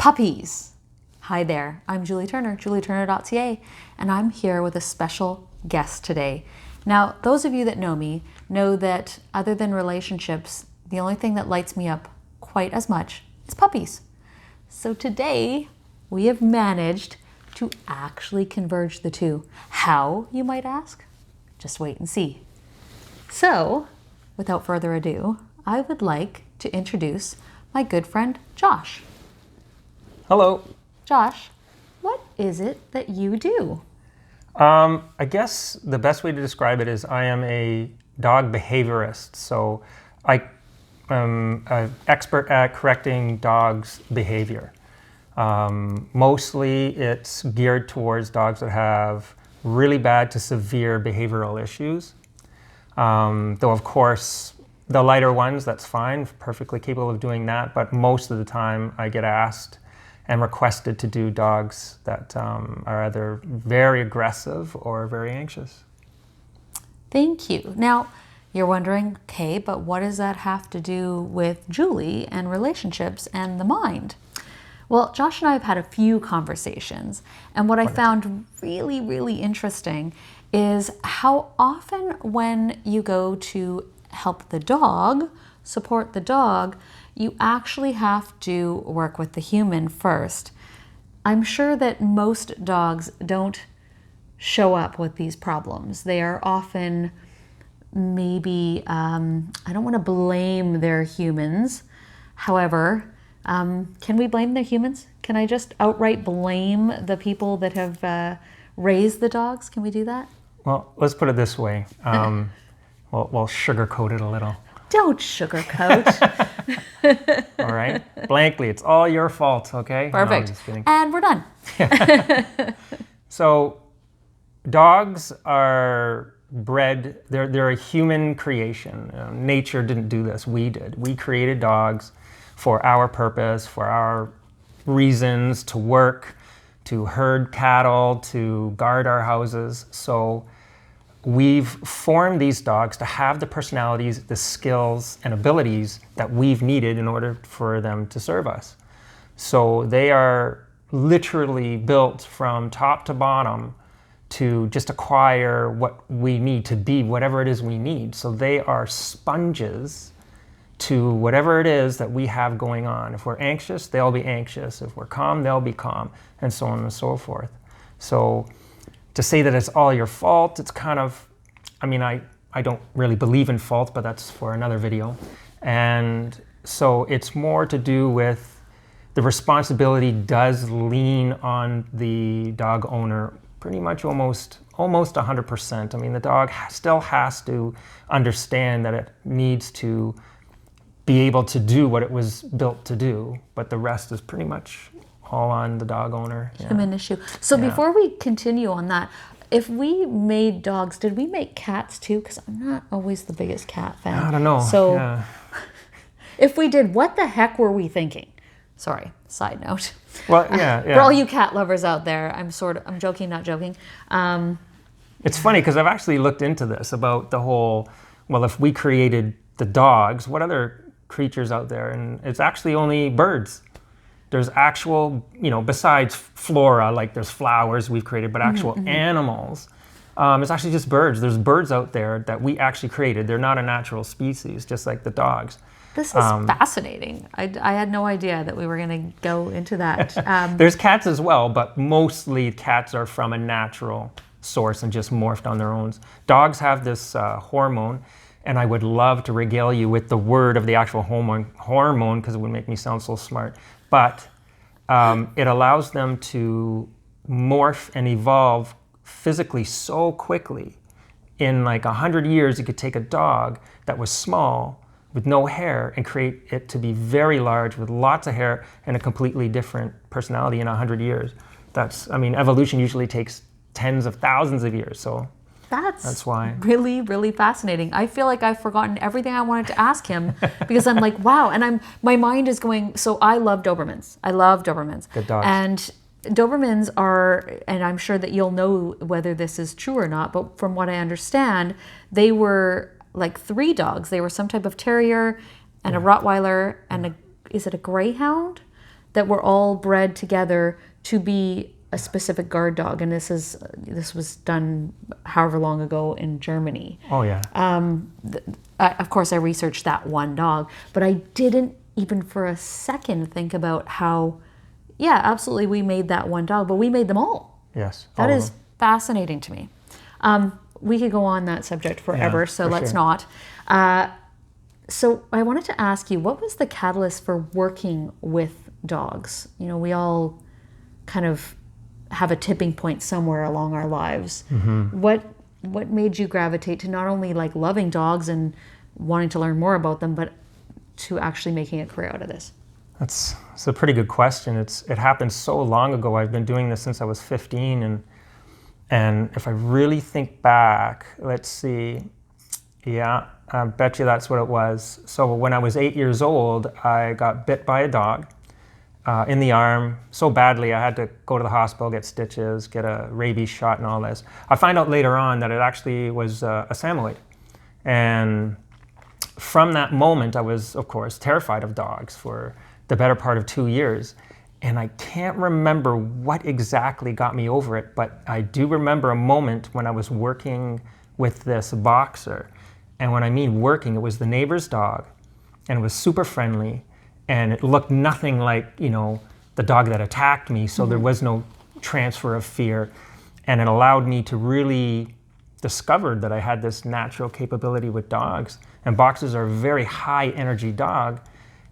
Puppies. Hi there, I'm Julie Turner, Julieturner.ca, and I'm here with a special guest today. Now, those of you that know me know that other than relationships, the only thing that lights me up quite as much is puppies. So today, we have managed to actually converge the two. How, you might ask? Just wait and see. So, without further ado, I would like to introduce my good friend, Josh. Hello. Josh, what is it that you do? I guess the best way to describe it is I am a dog behaviorist. So I am an expert at correcting dogs' behavior. Mostly it's geared towards dogs that have really bad to severe behavioral issues. Though of course, the lighter ones, that's fine, perfectly capable of doing that. But most of the time I get asked and requested to do dogs that are either very aggressive or very anxious. Thank you. Now, you're wondering, okay, but what does that have to do with Julie and relationships and the mind? Well, Josh and I have had a few conversations, and what I found really, really interesting is how often when you go to help the dog, support the dog, you actually have to work with the human first. I'm sure that most dogs don't show up with these problems. They are often maybe, I don't want to blame their humans. However, can we blame the humans? Can I just outright blame the people that have raised the dogs? Can we do that? Well, let's put it this way. We'll sugarcoat it a little. Don't sugarcoat. All right? Blankly, it's all your fault, okay? Perfect. No, I'm just kidding. And we're done. So dogs are bred, they're a human creation. Nature didn't do this, we did. We created dogs for our purpose, for our reasons, to work, to herd cattle, to guard our houses. So we've formed these dogs to have the personalities, the skills, and abilities that we've needed in order for them to serve us. So they are literally built from top to bottom to just acquire what we need to be, whatever it is we need. So they are sponges to whatever it is that we have going on. If we're anxious, they'll be anxious. If we're calm, they'll be calm, and so on and so forth. So to say that it's all your fault, it's kind of, I mean, I don't really believe in fault, but that's for another video. And so it's more to do with the responsibility does lean on the dog owner pretty much almost 100%. I mean, the dog still has to understand that it needs to be able to do what it was built to do, but the rest is pretty much all on the dog owner. Human issue. So before we continue on that, if we made dogs, did we make cats too? Because I'm not always the biggest cat fan. I don't know. So if we did, what the heck were we thinking? Sorry, side note. Well, For all you cat lovers out there, I'm joking, not joking. It's funny because I've actually looked into this about the whole, well, if we created the dogs, what other creatures out there? And it's actually only birds. There's actual, besides flora, like there's flowers we've created, but actual animals, it's actually just birds. There's birds out there that we actually created. They're not a natural species, just like the dogs. This is fascinating. I had no idea that we were going to go into that. There's cats as well, but mostly cats are from a natural source and just morphed on their own. Dogs have this hormone, and I would love to regale you with the word of the actual hormone because it would make me sound so smart. But it allows them to morph and evolve physically so quickly. In like 100 years, you could take a dog that was small with no hair and create it to be very large with lots of hair and a completely different personality in 100 years. Evolution usually takes tens of thousands of years, so that's why. Really, really fascinating. I feel like I've forgotten everything I wanted to ask him because I'm like, wow. And my mind is going, so I love Dobermans. I love Dobermans. Good dogs. And Dobermans are, and I'm sure that you'll know whether this is true or not, but from what I understand, they were like 3 dogs. They were some type of terrier and a Rottweiler and is it a Greyhound? that were all bred together to be a specific guard dog, and this was done however long ago in Germany. Oh yeah. Of course, I researched that one dog, but I didn't even for a second think about how, yeah, absolutely, we made that one dog, but we made them all. Yes. That is fascinating to me. We could go on that subject forever, Yeah, so for let's sure. not. So I wanted to ask you, what was the catalyst for working with dogs? You know, we all kind of have a tipping point somewhere along our lives. Mm-hmm. What made you gravitate to not only like loving dogs and wanting to learn more about them, but to actually making a career out of this? It's a pretty good question. It happened so long ago. I've been doing this since I was 15, and if I really think back, let's see, yeah, I bet you that's what it was. So when I was 8 years old, I got bit by a dog in the arm so badly I had to go to the hospital, get stitches, get a rabies shot and all this. I find out later on that it actually was a Samoyed. And from that moment, I was, of course, terrified of dogs for the better part of 2 years. And I can't remember what exactly got me over it, but I do remember a moment when I was working with this boxer. And when I mean working, it was the neighbor's dog, and it was super friendly, and it looked nothing like, you know, the dog that attacked me, so there was no transfer of fear. And it allowed me to really discover that I had this natural capability with dogs. And boxers are a very high energy dog,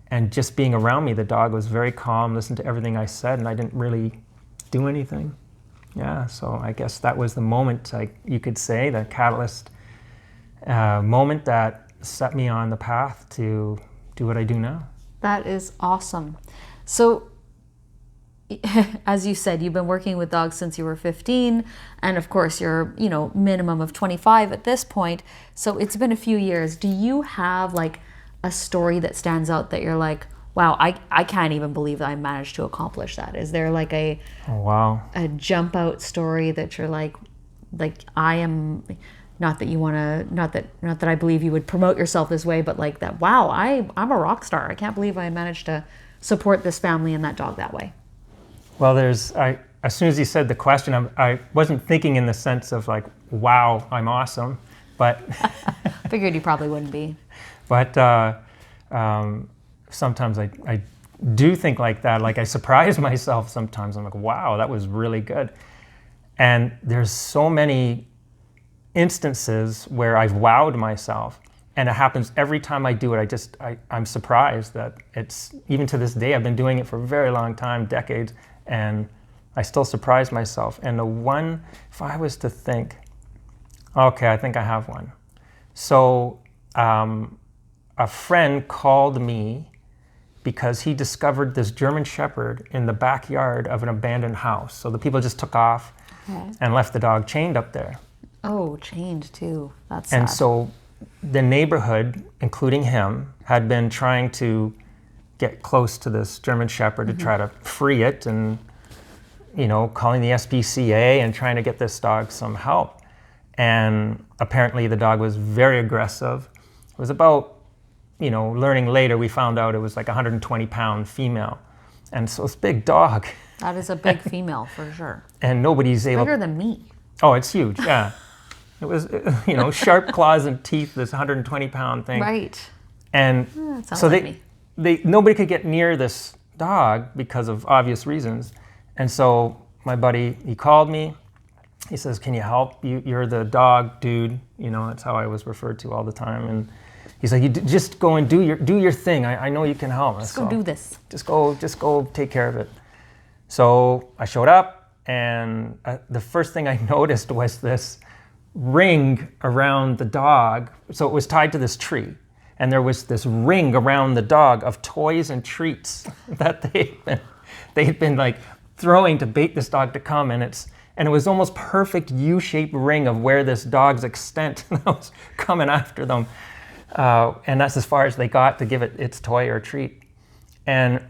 and just being around me, the dog was very calm, listened to everything I said, and I didn't really do anything. Yeah, so I guess that was the moment, you could say, the catalyst moment that set me on the path to do what I do now. That is awesome. So, as you said, you've been working with dogs since you were 15, and of course you're, you know, minimum of 25 at this point. So it's been a few years. Do you have like a story that stands out that you're like, wow, I can't even believe that I managed to accomplish that? Is there like a jump out story that you're like I am, not that I believe you would promote yourself this way, but like that, wow, I'm a rock star. I can't believe I managed to support this family and that dog that way. Well, as soon as you said the question, I wasn't thinking in the sense of like, wow, I'm awesome, but figured you probably wouldn't be. But sometimes I do think like that. Like I surprise myself sometimes. I'm like, wow, that was really good. And there's so many instances where I've wowed myself, and it happens every time I do it. I'm surprised that it's, even to this day, I've been doing it for a very long time, decades, and I still surprise myself. And the one, if I was to think, okay, I think I have one. So a friend called me because he discovered this German Shepherd in the backyard of an abandoned house. So the people just took off and left the dog chained up there. Oh, chained too. That's sad. And so the neighborhood, including him, had been trying to get close to this German Shepherd to try to free it, and, you know, calling the SPCA and trying to get this dog some help. And apparently the dog was very aggressive. It was about, you know, learning later, we found out it was like a 120-pound female. And so it's a big dog. That is a big female for sure. And nobody's able... Bigger than me. Oh, it's huge, yeah. It was, you know, sharp claws and teeth, this 120-pound thing. Right. And so like nobody could get near this dog because of obvious reasons. And so my buddy, he called me. He says, can you help? You're the dog dude. You know, that's how I was referred to all the time. And he's like, just go and do your thing. I know you can help. Just go do this. Just go take care of it. So I showed up, and the first thing I noticed was this ring around the dog. So it was tied to this tree, and there was this ring around the dog of toys and treats that they had been like throwing to bait this dog to come, and it was almost perfect U-shaped ring of where this dog's extent was coming after them, and that's as far as they got to give it its toy or treat. And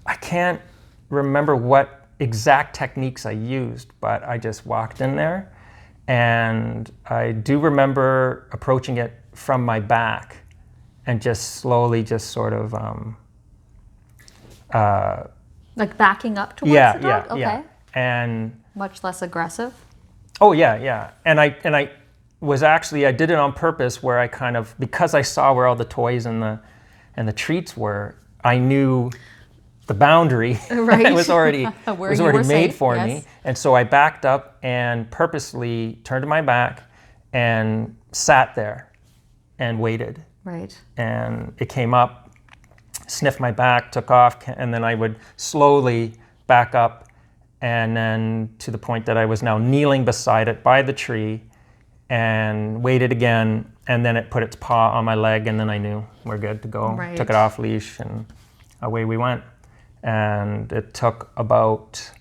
I can't remember what exact techniques I used, but I just walked in there. And I do remember approaching it from my back and just slowly just sort of Like backing up towards Yeah, the dog? Okay. yeah. And Much less aggressive? oh yeah. And I was actually, I did it on purpose where I kind of, because I saw where all the toys and the treats were, I knew the boundary Right. was already Where was you already were made safe, for yes. me. And so I backed up and purposely turned to my back and sat there and waited. Right. And it came up, sniffed my back, took off, and then I would slowly back up, and then to the point that I was now kneeling beside it by the tree and waited again, and then it put its paw on my leg, and then I knew we're good to go. Right. Took it off leash, and away we went. And it took about,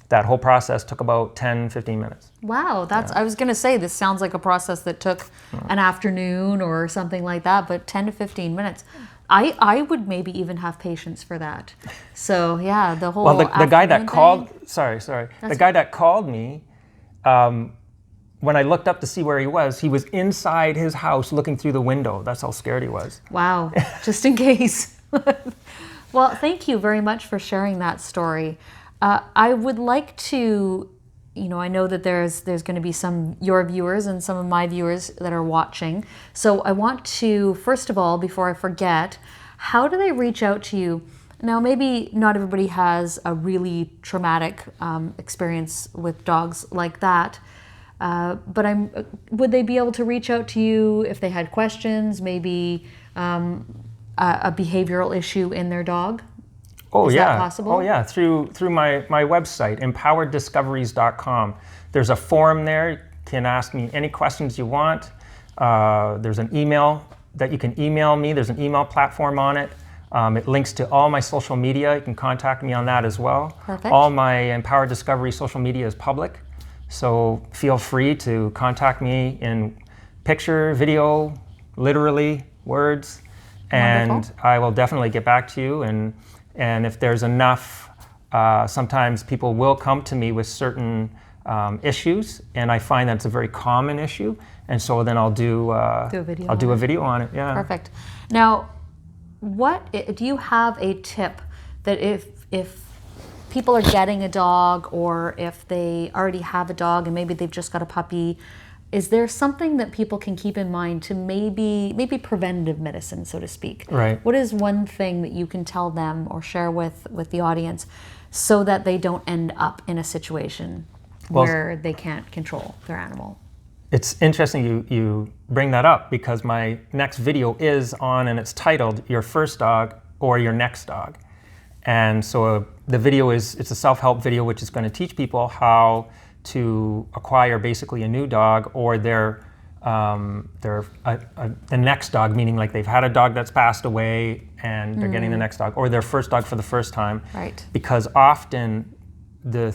that whole process took about 10, 15 minutes. Wow, I was going to say, this sounds like a process that took an afternoon or something like that, but 10 to 15 minutes. I would maybe even have patience for that. So yeah, the whole Well, the guy that afternoon called, thing. sorry, the guy that called me, when I looked up to see where he was inside his house looking through the window. That's how scared he was. Wow, just in case. Well, thank you very much for sharing that story. I would like to, I know that there's going to be some your viewers and some of my viewers that are watching. So I want to, first of all, before I forget, how do they reach out to you? Now, maybe not everybody has a really traumatic experience with dogs like that. But would they be able to reach out to you if they had questions, maybe a behavioral issue in their dog? Oh, Is yeah. that possible? Oh, yeah. Through my website, empowereddiscoveries.com. There's a forum there. You can ask me any questions you want. There's an email that you can email me. There's an email platform on it. It links to all my social media. You can contact me on that as well. Perfect. All my Empowered Discovery social media is public. So feel free to contact me in picture, video, literally, words. And Wonderful. I will definitely get back to you. And if there's enough, sometimes people will come to me with certain issues, and I find that's a very common issue. And so then I'll do a video on it. Yeah. Perfect. Now, do you have a tip that if people are getting a dog, or if they already have a dog and maybe they've just got a puppy, is there something that people can keep in mind to maybe preventative medicine, so to speak? Right. What is one thing that you can tell them or share with the audience so that they don't end up in a situation where they can't control their animal? It's interesting you bring that up, because my next video is on, and it's titled Your First Dog or Your Next Dog. And so the video it's a self-help video, which is going to teach people how to acquire basically a new dog, or the next dog, meaning like they've had a dog that's passed away and they're getting the next dog, or their first dog for the first time. Right. Because often the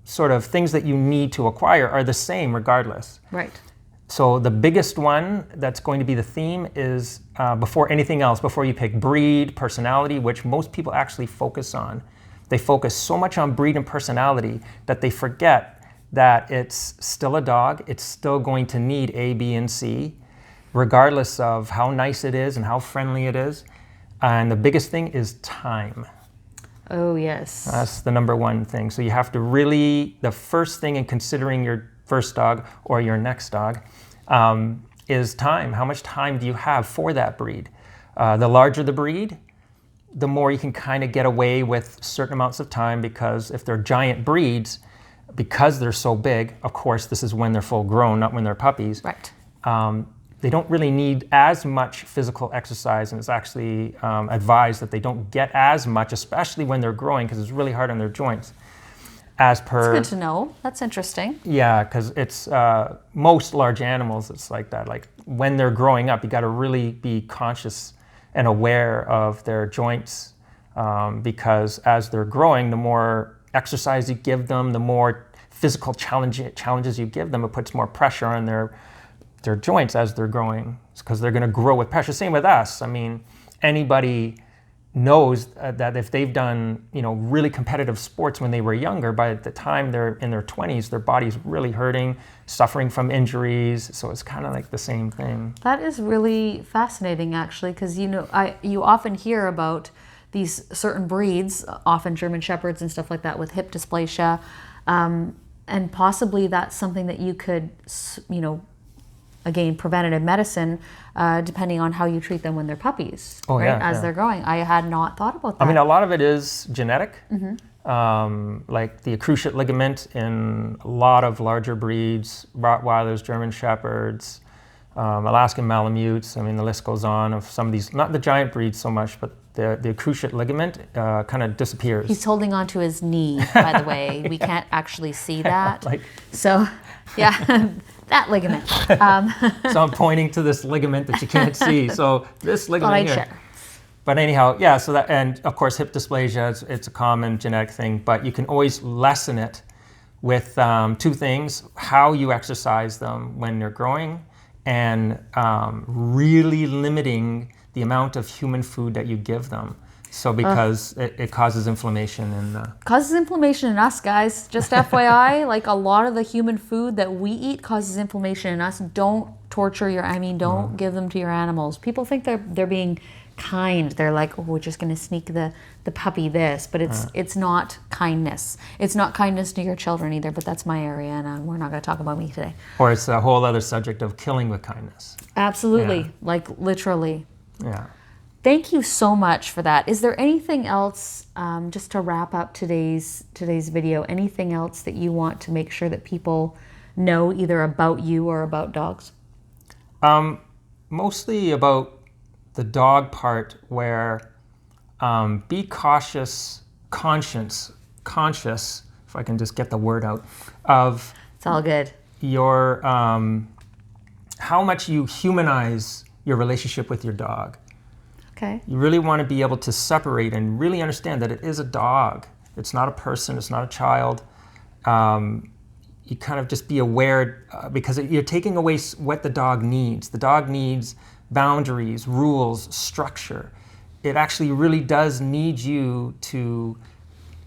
sort of things that you need to acquire are the same regardless. Right. So the biggest one that's going to be the theme is before anything else, before you pick breed, personality, which most people actually focus on. They focus so much on breed and personality that they forget that it's still a dog. It's still going to need A, B, and C, regardless of how nice it is and how friendly it is. And the biggest thing is time. Oh, yes. That's the number one thing. So you have to really, the first thing in considering your first dog or your next dog is time. How much time do you have for that breed? The larger the breed, the more you can kind of get away with certain amounts of time, because if they're giant breeds, because they're so big, of course, this is when they're full grown, not when they're puppies. Right. They don't really need as much physical exercise, and it's actually advised that they don't get as much, especially when they're growing, because it's really hard on their joints. As per, That's good to know. That's interesting. yeah, because it's most large animals, it's like that. Like when they're growing up, you got to really be conscious and aware of their joints, because as they're growing, the more exercise you give them, the more physical challenges you give them, it puts more pressure on their joints as they're growing, because they're going to grow with pressure. Same with us. I mean, anybody knows that if they've done, really competitive sports when they were younger, by the time they're in their 20s, their body's really hurting, suffering from injuries. So it's kind of like the same thing. That is really fascinating, actually, because you often hear about these certain breeds, often German Shepherds and stuff like that, with hip dysplasia. And possibly that's something that you could, again, preventative medicine, depending on how you treat them when they're puppies, as they're growing. I had not thought about that. I mean, a lot of it is genetic, like the cruciate ligament in a lot of larger breeds, Rottweilers, German Shepherds, Alaskan Malamutes. I mean, the list goes on of some of these, not the giant breeds so much, but the cruciate ligament kind of disappears. He's holding on to his knee, by the way. We can't actually see that. So, yeah, that ligament. So I'm pointing to this ligament that you can't see. So this ligament here. Share. But anyhow, yeah, so that, and of course hip dysplasia, it's a common genetic thing, but you can always lessen it with two things: how you exercise them when they're growing, and really limiting the amount of human food that you give them. So because it causes inflammation causes inflammation in us, guys. Just FYI, like a lot of the human food that we eat causes inflammation in us. Don't torture don't give them to your animals. People think they're being kind. They're like, oh, we're just going to sneak the puppy this, but it's not kindness. It's not kindness to your children either, but that's my area, and we're not going to talk about me today. Or it's a whole other subject of killing with kindness. Absolutely, like literally. Yeah. Thank you so much for that. Is there anything else, just to wrap up today's video, anything else that you want to make sure that people know either about you or about dogs? Mostly about the dog part, where be conscious, if I can just get the word out, of it's all good. Your how much you humanize your relationship with your dog. Okay. You really want to be able to separate and really understand that it is a dog. It's not a person. It's not a child. You kind of just be aware because you're taking away what the dog needs. The dog needs boundaries, rules, structure. It actually really does need you to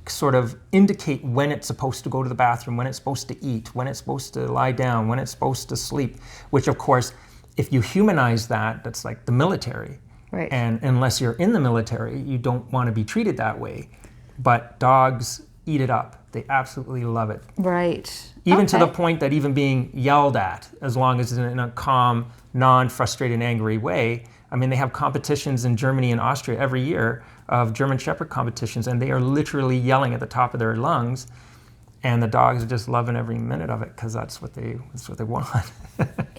sort of indicate when it's supposed to go to the bathroom, when it's supposed to eat, when it's supposed to lie down, when it's supposed to sleep, which of course, if you humanize that, that's like the military. Right. And unless you're in the military, you don't want to be treated that way. But dogs eat it up. They absolutely love it. Right. Even to the point that even being yelled at, as long as it's in a calm, non-frustrated, angry way. I mean, they have competitions in Germany and Austria every year of German Shepherd competitions, and they are literally yelling at the top of their lungs. And the dogs are just loving every minute of it because that's what they want.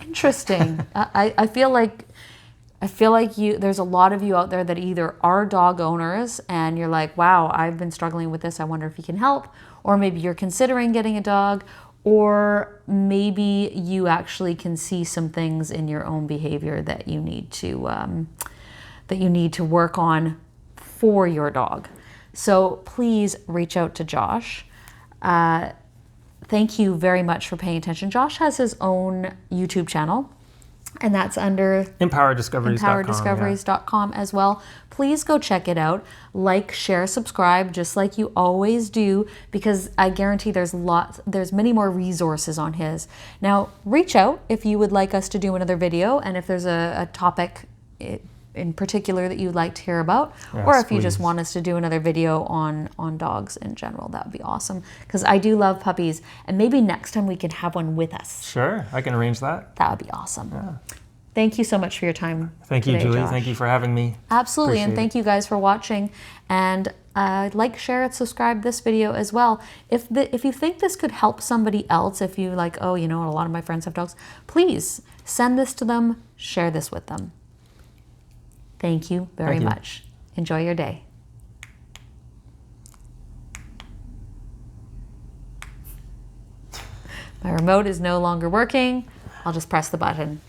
Interesting. I feel like there's a lot of you out there that either are dog owners and you're like, wow, I've been struggling with this. I wonder if you can help. Or maybe you're considering getting a dog, or maybe you actually can see some things in your own behavior that you need to work on for your dog. So please reach out to Josh. Thank you very much for paying attention. Josh has his own YouTube channel, and that's under empowereddiscoveries.com as well. Please go check it out. Like, share, subscribe, just like you always do, because I guarantee there's many more resources on his. Now, reach out if you would like us to do another video, and if there's a topic in particular that you'd like to hear about, or if you just want us to do another video on dogs in general, that would be awesome, because I do love puppies, and maybe next time we can have one with us. Sure, I can arrange that. That would be awesome. Yeah. Thank you so much for your time. Thank you, Julie. Josh. Thank you for having me. Absolutely, and thank you guys for watching. And like, share, and subscribe this video as well. If you think this could help somebody else, if you like, oh, you know, a lot of my friends have dogs, please send this to them, share this with them. Thank you very much. Enjoy your day. My remote is no longer working. I'll just press the button.